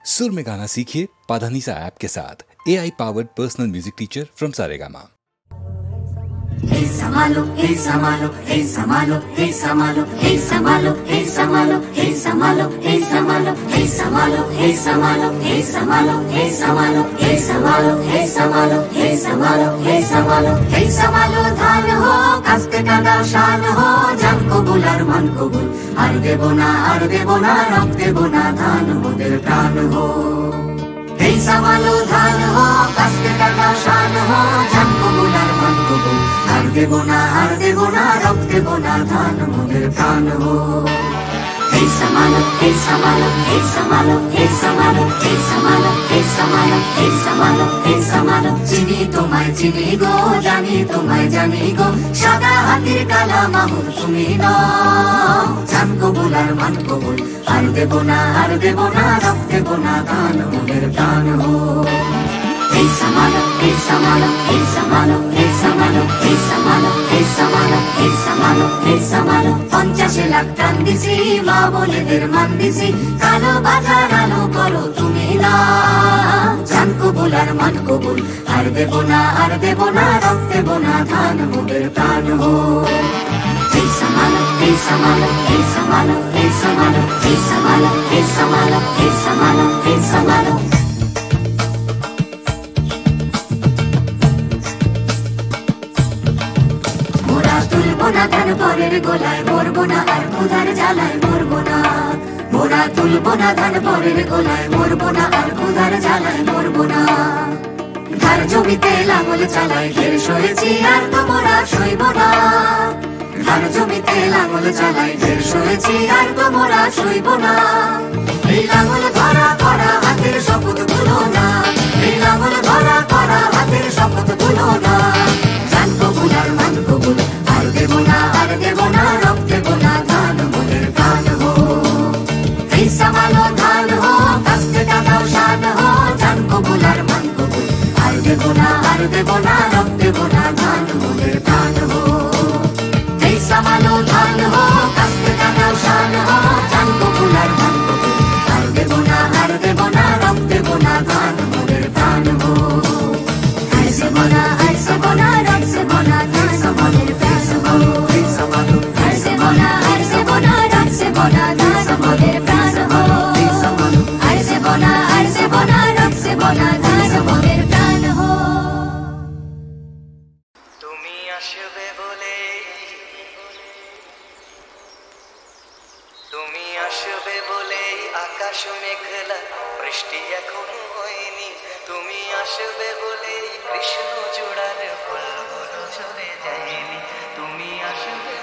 सुर में गाना सीखिए पाधानीसा ऐप के साथ AI powered personal music teacher from Saregama. Hey Samalo, hey Samalo, hey Samalo, hey Samalo, hey Samalo, hey Samalo, hey Samalo, hey Samalo, hey Samalo, hey Samalo, hey Samalo, hey Samalo, hey Samalo, hey Samalo, hey Samalo, hey Samalo, hey Samalo धान हो कास्ते कादा शान हो जान को बुलार मन को bull are देबो ना रक्त देबो ना धान मोदेर प्राण हो hey Samalo धान हो कास्ते कादा शान हो जान को बुलार मन को बुल आर देबो ना रक्त देबो ना धान मोदेर प्राण हो hey Samalo, hey Samalo, hey Samalo, hey Samalo, hey Samalo, hey Samalo, hey Samalo, hey Samalo চিনি তোমায় চিনি গো জানি তোমায় জানি গো সাদা হাতির কালা মাহুর তুমি নও জান কবুল আর মান কবুল আর দেবো না রক্ত দেবো না দান মোদের প্রাণ হো hey Samalo, hey Samalo, hey Samalo, hey Samalo, hey Samalo, hey Samalo, hey Samalo, hey Samalo 50 lakh টান দিছি মা বলেদের মান দিছি কালো বাজার আলো করো তুমি না জান কবুল আর মান কবুল আর দেবো না রক্ত দেবো না ধান মোদের প্রাণ হো hey Samalo, hey Samalo, hey Samalo, hey Samalo, hey Samalo, hey Samalo, hey Samalo, hey Samalo মোরা ধান পরের গোলায় মরবো না আর ক্ষুধার জ্বালায় মরবো না মোরা তুলবো না ধান পরের গোলায় মরবো না আর ক্ষুধার জ্বালায় মরবো না ধার জমিতে লাঙল চালায় ঢের সয়েছি আর তো মোরা সইব না ধার জমিতে লাঙল চালায় ঢের সয়েছি আর তো মোরা সইব না এই লাঙল ধরা করা হাতের শপথ ভুলো না এই লাঙল ধরা করা হাতের শপথ ভুলো না জান কবুল আর মান কবুল আর দেবো না রক্ত দেবো না ধান মোদের প্রাণ হো hey Samalo ধান হো কাস্তে কাদাও শান হো জান কবুল আর মান কবুল আর দেবো না রক্ত দেবো না ধান মোদের প্রাণ হো hey Samalo ধান হো কাস্তে কাদাও শান হো জান কবুল আর মান কবুল আর দেবো না রক্ত দেবো না ধান মোদের প্রাণ হো আর দেবো না রক্ত দেবো না ধান মোদের প্রাণ হো hey Samalo আর দেবো না রক্ত দেবো না ধান মোদের প্রাণ হো hey Samalo আর দেবো না রক্ত দেবো না ধান মোদের প্রাণ হো তুমি আসবে বলে আকাশ মেঘলা বৃষ্টি এখনো হয়নি তুমি আসবে বলে কৃষ্ণ চূড়ার ফুলগুলো ঝরে যায়নি তুমি আসবে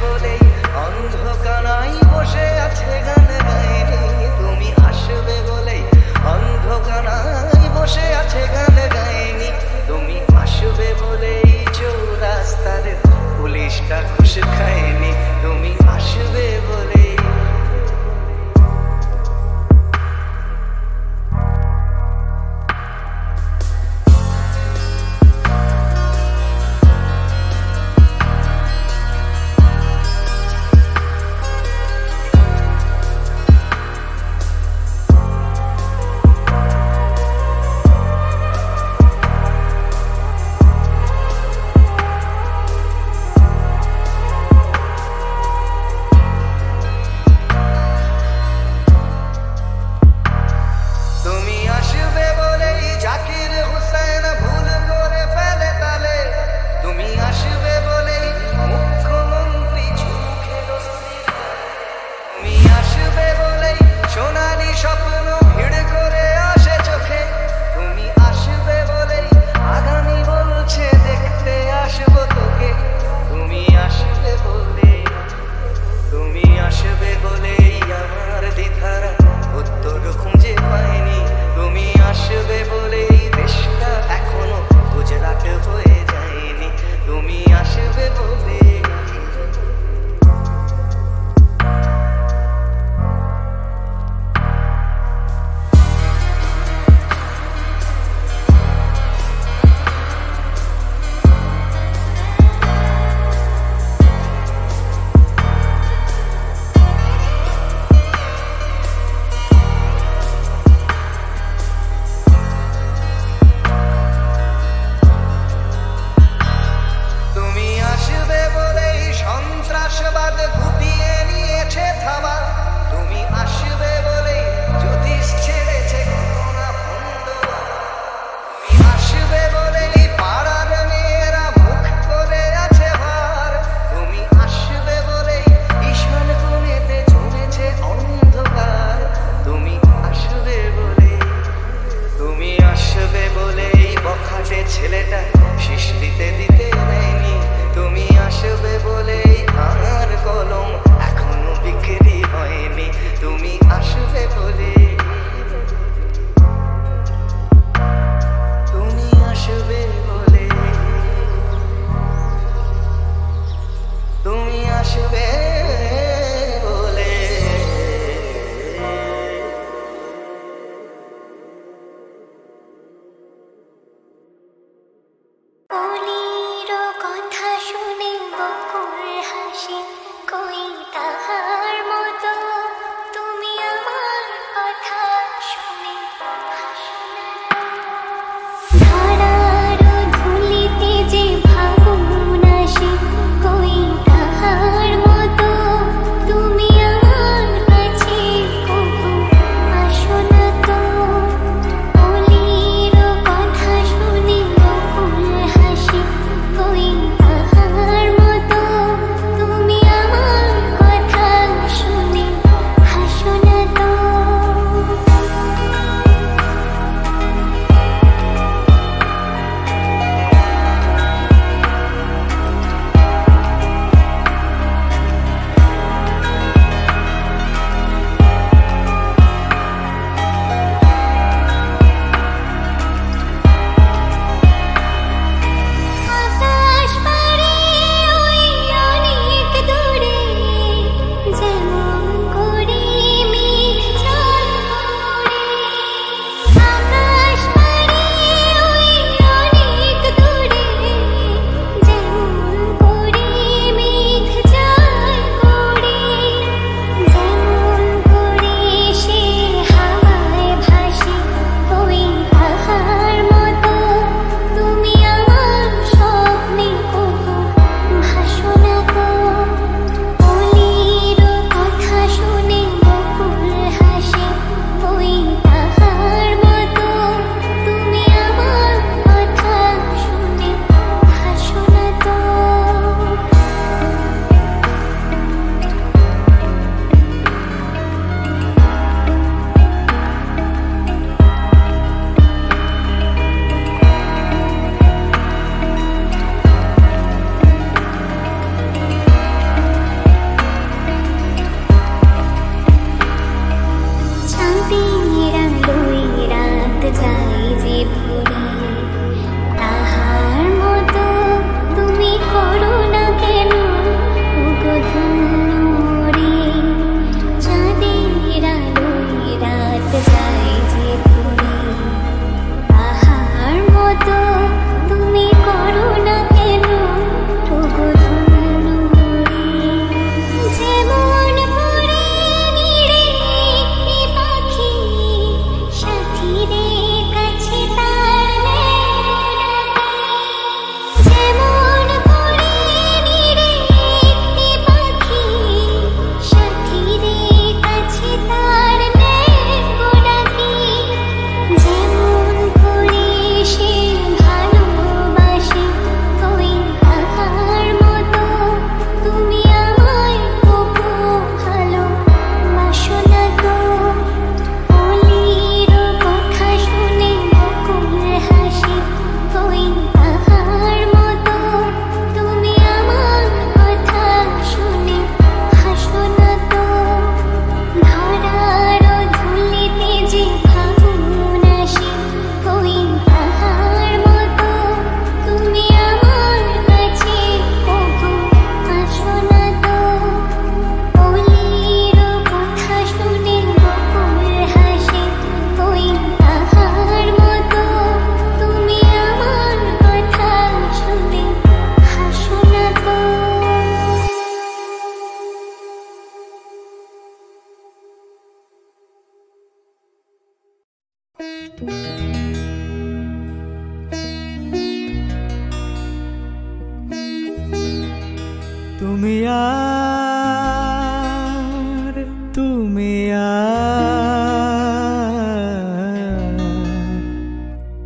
বলে অন্ধকারাই বসে আছে গান গায়নি তুমি আসবে বলে অন্ধকারাই বসে আছে গান গায়নি তুমি আসবে বলে চৌরাস্তার পুলিশটা ঘুষ খায়নি তুমি আসবে বলে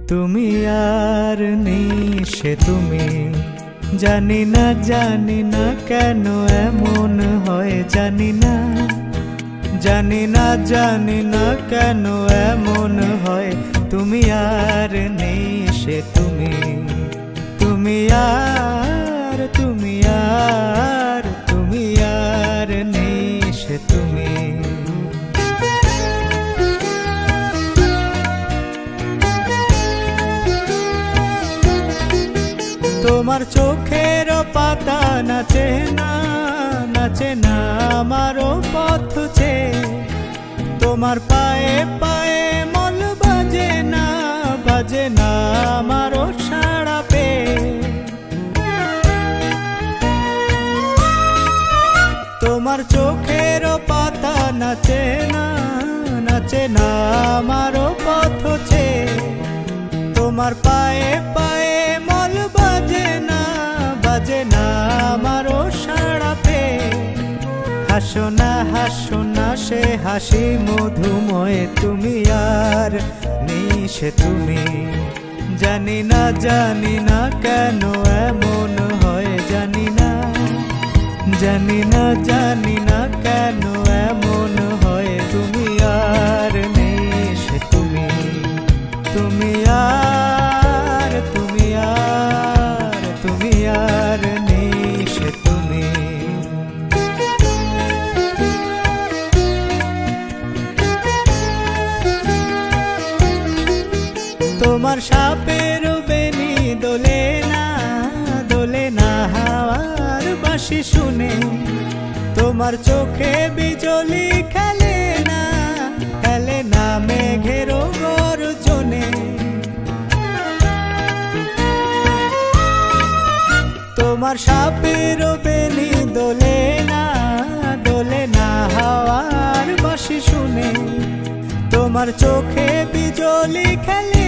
তুমি আর নেই সে তুমি, জানি না কেন এমন হয়, জানি না কেন এমন হয়। তুমি আর নেই সে তুমি, তুমি আর নেই সে তুমি। তোমার চোখের পাতা নাচে না আমারও পথ চেয়ে, তোমার পায়ে পায়ে মল বাজে না আমারও সাড়া পেয়ে। তোমার চোখের পাতা নাচে না আমারও পথ চেয়ে, তোমার পায়ে পায়ে মল বাজে না আমারও সাড়া পেয়ে। হাসো না সে হাসি মধুময়, তুমি আর নেই সে তুমি, জানি না কেন এমন হয়, জানি না কেন এমন হয়। তুমি আর নেই সে তুমি, তুমি আর নেই সে তুমি। তোমার সাপের বেনি দোলে না হাওয়ার বাঁশি শুনে, তোমার চোখে বিজলি খেলে না মেঘের গর্জনে। তোমার সাপের বেনি দোলে না হাওয়ার বাঁশি শুনে, তোমার চোখে বিজলি খেলে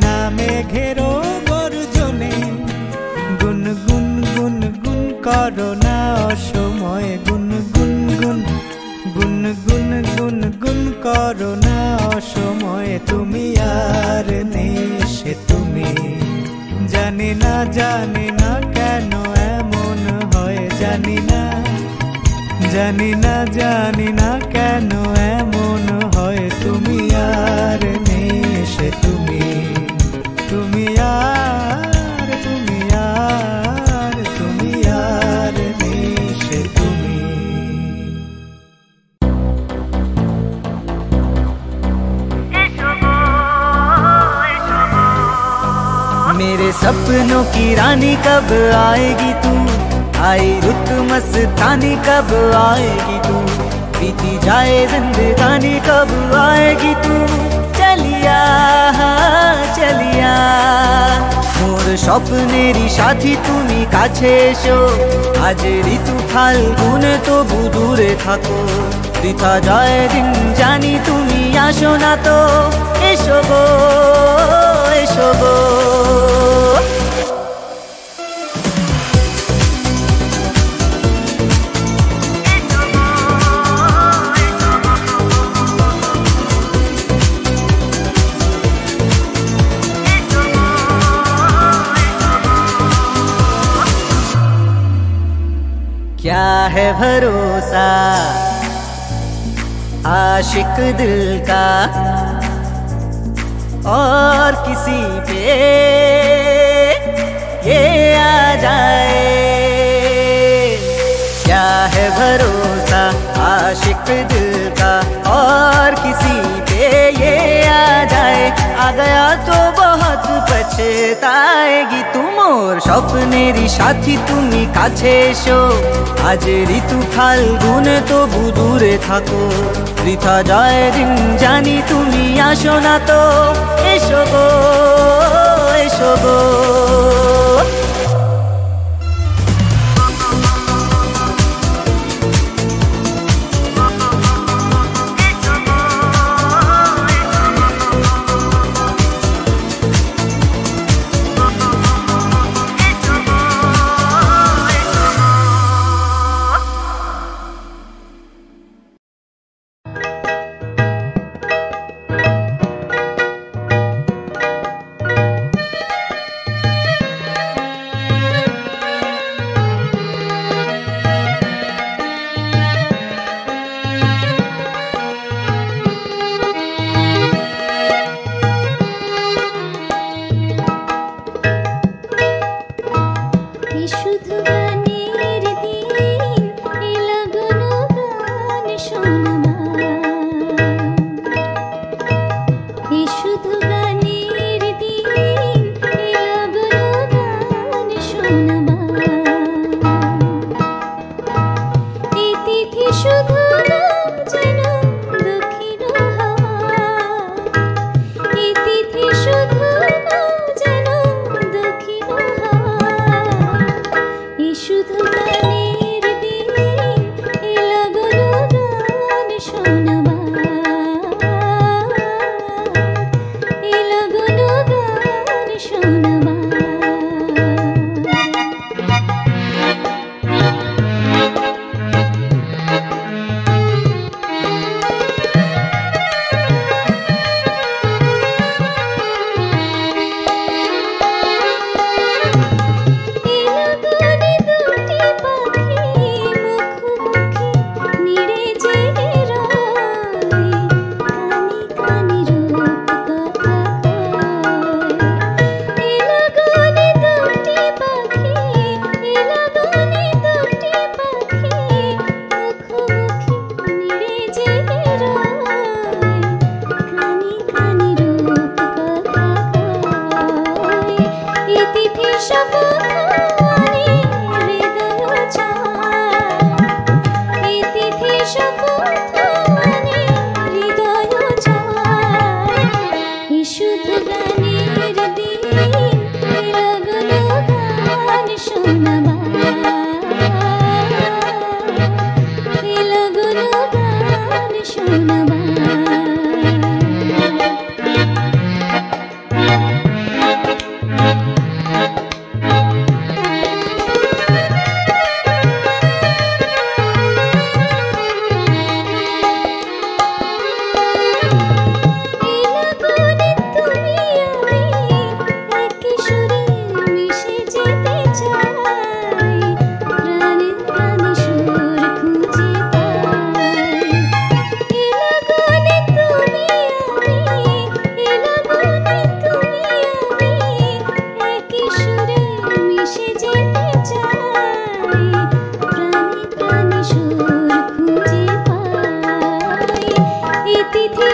না মেঘের গর্জনে। গুনগুন করো না অসময়, গুনগুন করো না অসময়। তুমি আর নেই সে তুমি, জানি না কেন এমন হয়, জানি না কেন এমন হয়। তুমি আর নেই সে তুমি, তুমি আর নেই সে তুমি। मेरे सपनों की रानी कब आएगी तू, आई रुत मस्तानी कब आएगी तू, बीती जाए जिंदगानी कब आएगी तू। चलिया मोर স্বপ্নেরই সাথী তুমি কাছে এসো, আজ ঋতু ফাল্গুন তবু দূরে থাকো, বৃথা যায় দিন জানি তুমি আসো না তো। এসো গো क्या है भरोसा आशिक दिल का और किसी पे ये आ जाए। क्या है भरोसा आशिक दिल का और किसी पे ये आ जाए। आ गया तो बहुत पछताएगी तुम, और স্বপ্নেরই সাথী তুমি কাছে এসো, আজ ঋতু ফাল্গুন তবু দূরে থাকো, বৃথা যায় দিন জানি তুমি আসো না তো। এসো গো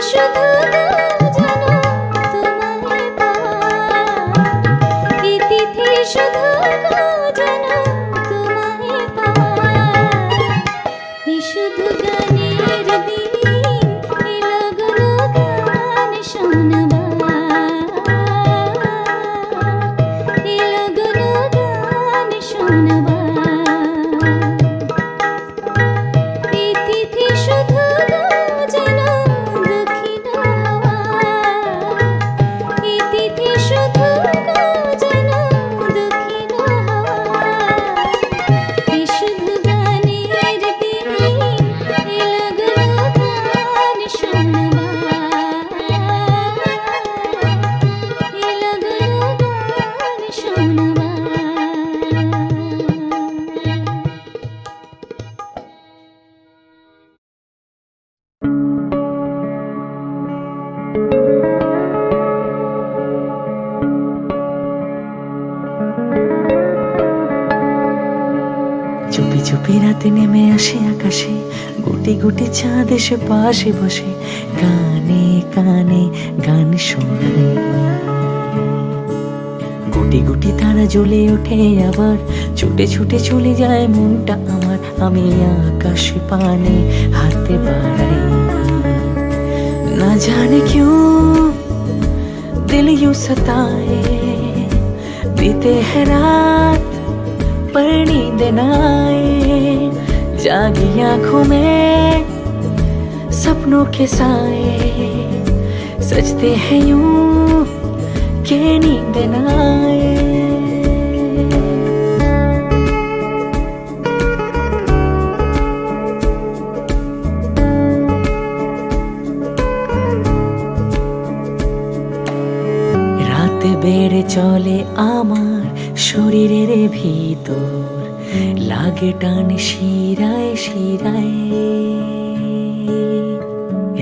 শুধু যেন তোমায় পাওয়া, এই তিথি শুধু যেন তোমায় পাওয়া, এই শুধু গানের দিন, এই লগলো গান শোনাবা, এই লগলো গান শোনাবা, এই তিথি শুধু যেন দক্ষিণ হাওয়া, এই তিথি শুধু যেন দক্ষিণ হাওয়া, এই শুধু গানের দিন, এই লগলো গান শোনাবা, এই লগলো গান শোনাবা। চুপি চুপি রাতে নেমে আসে আকাশে, গুটি গুটি চাঁদ এসে পাশে বসে, কানে কানে গান শোনায়। গুটি গুটি তারা জ্বলে ওঠে আবার, ছুটে ছুটে চলে যায় মনটা আমার, আমি আকাশ পানে হাতে বাড়াই। না জানে क्यों दिल यूं सताए, बीते है रात पर नींद न आए, जागी आंखों में सपनों के साए, सजते हैं यूं के नींद न आए। রাতে বেড়ে চলে আমার শরীরের ভিতর, লাগে টান শিরায় শিরায়।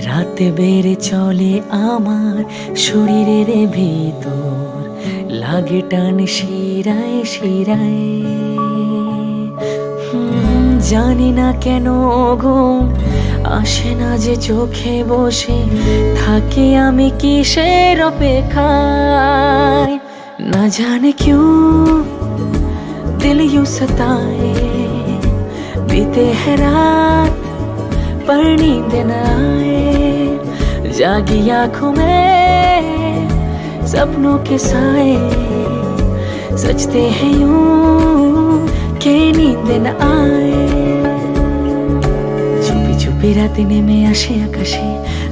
রাতে বেড়ে চলে আমার শরীরের ভিতর, লাগে টান শিরায় শিরায়। জানি না কেন ঘুম আসে না যে চোখে বসে থাকি আমি কিসের অপেক্ষায়। না জানে क्यों दिल यूं सताए, बीते है रात पर नींद न आए, जागी आंखों में सपनों के साए, सजते हैं यूं के नींद न आए। চুপি চুপি রাতে নেমে আসে আকাশে,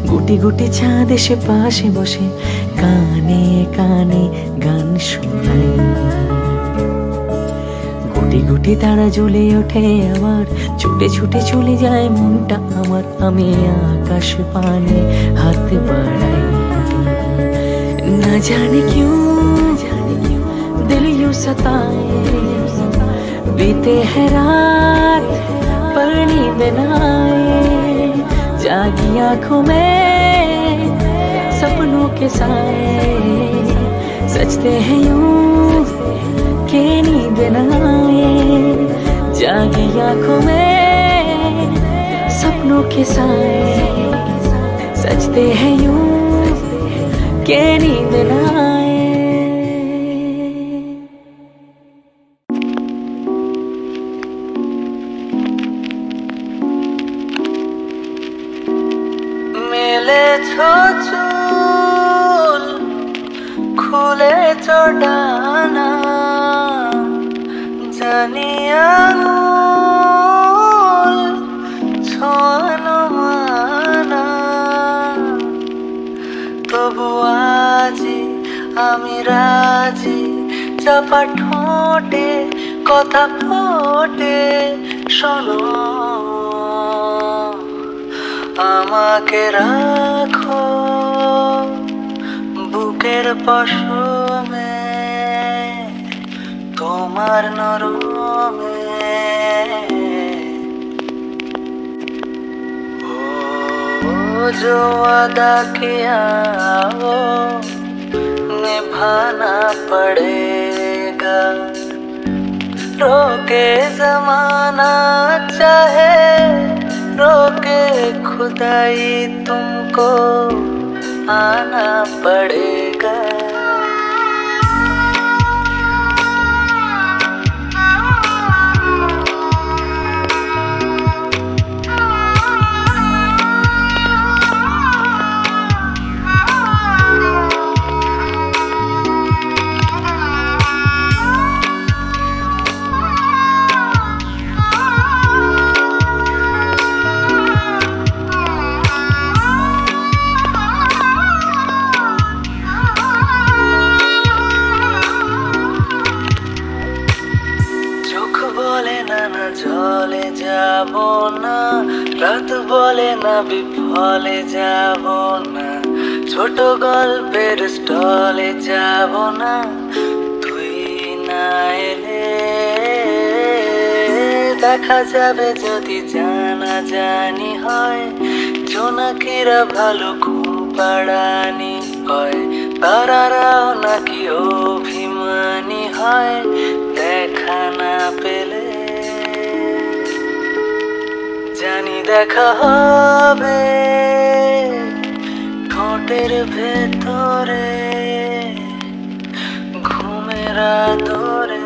গুটি গুটি চাঁদ এসে পাশে বসে, কানে কানে গান শোনায়। গুটি গুটি তারা জ্বলে ওঠে আবার, ছুটে ছুটে চলে যায় মনটা আমার, আমি আকাশ পানে হাত বাড়াই। না জানে क्यों दिल यूं सताए, बीते है रात पर नींद न आए, जागी आंखों में सपनों के साए, सजते हैं यूं के नींद न आए, जागी आंखों में सपनों के साए, सजते हैं यूं के नींद न आए। মেলেছো চুল, খুলেছো ডানা, জানি আঙুল ছোঁয়ানো মানা, তবু আজি আমি রাজি, চাপা ঠোঁটে কথা ফোটে, শোনো আমাকে রাখো বুকের পশমে, তোমার নরমে। ও जो वादा किया वो निभाना पड़ेगा, रोके जमाना चाहे रोके खुद खुदाई तुमको आना पड़ेगा। জলে যাব না, রাত বলে না বিফলে যাব না, ছোট গল্পের স্টলে যাব না, তুই না এলে দেখা যাবে যদি জানা জানি হয়, জোনাকিরা ভালো ঘুম পাড়ানি হয়, তারারাও নাকি অভিমানী হয় দেখা না পেলে। জানি দেখা হবে ঠোঁটের ভেতরে ঘুমের আদরে।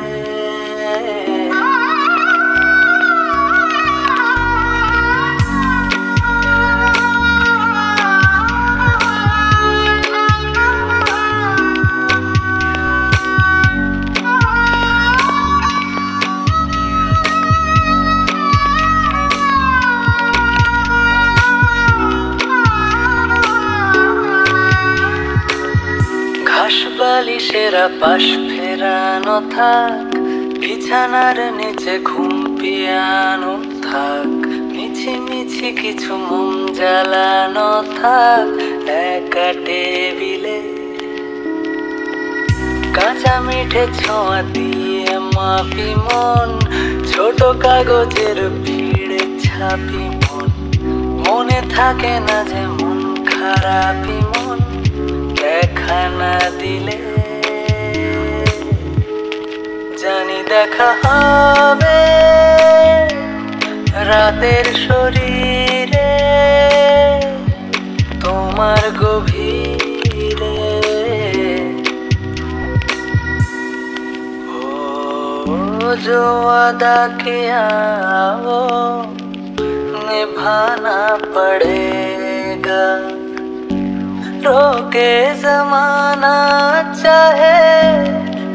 বালিশেরা পাশ ফেরানো থাক, বিছানার নিচে ঘুম পিয়ানো থাক, মিছি মিছি কিছু মোম জ্বালানো থাক একা টেবিলে, কাঁচা মিঠে ছোঁয়া দিয়ে মাপি মন, ছোট কাগজের ভিড়ে ছাপি মন, মনে থাকে না যে মন খারাপি মন দেখা না দিলে। জানি দেখা হবে রাতের শরীরে তোমার গভীরে, ও जो वादा किया वो निभाना पड़ेगा, रोके जमाना चाहे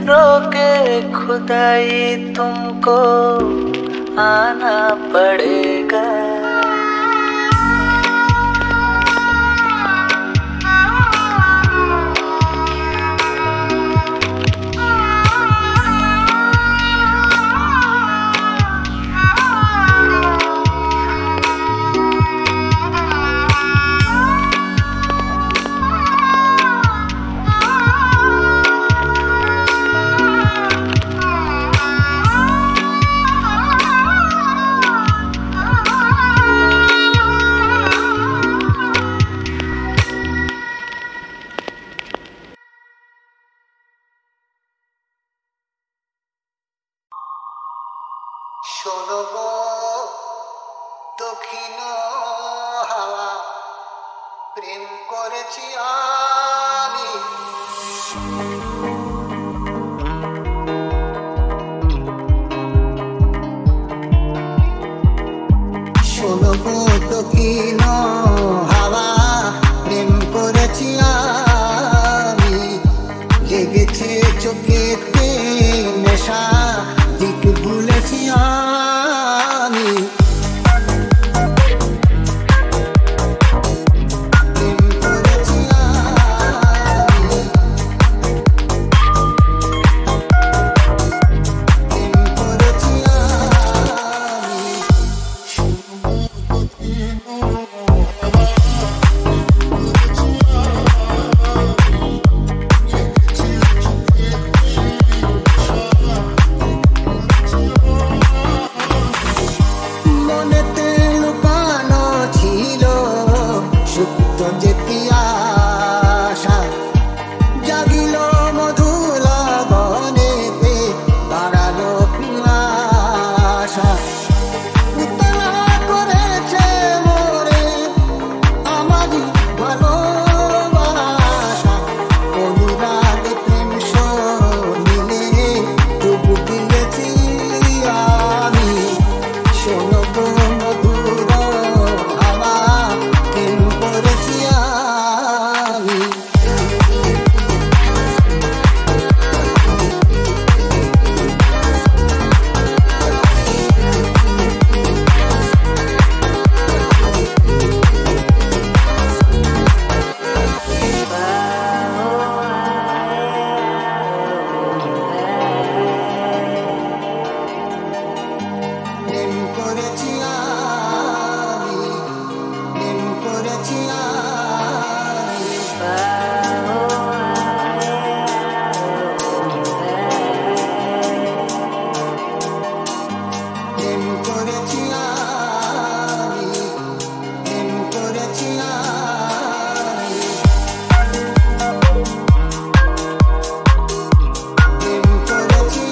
रोके खुदाई तुमको आना पड़ेगा। শোনো গো দক্ষিণ হাওয়া, প্রেম করেছি আমি, শোনো গো দক্ষিণ হাওয়া, প্রেম করেছি আমি, লেগেছে চোখেতে নেশা, দিক ভুলেছি আমি, প্রেম করেছি আমি, প্রেম করেছি আমি, করেছি প্রেম করেছি প্রেম করেছি প্রেম করেছি প্রেম করেছি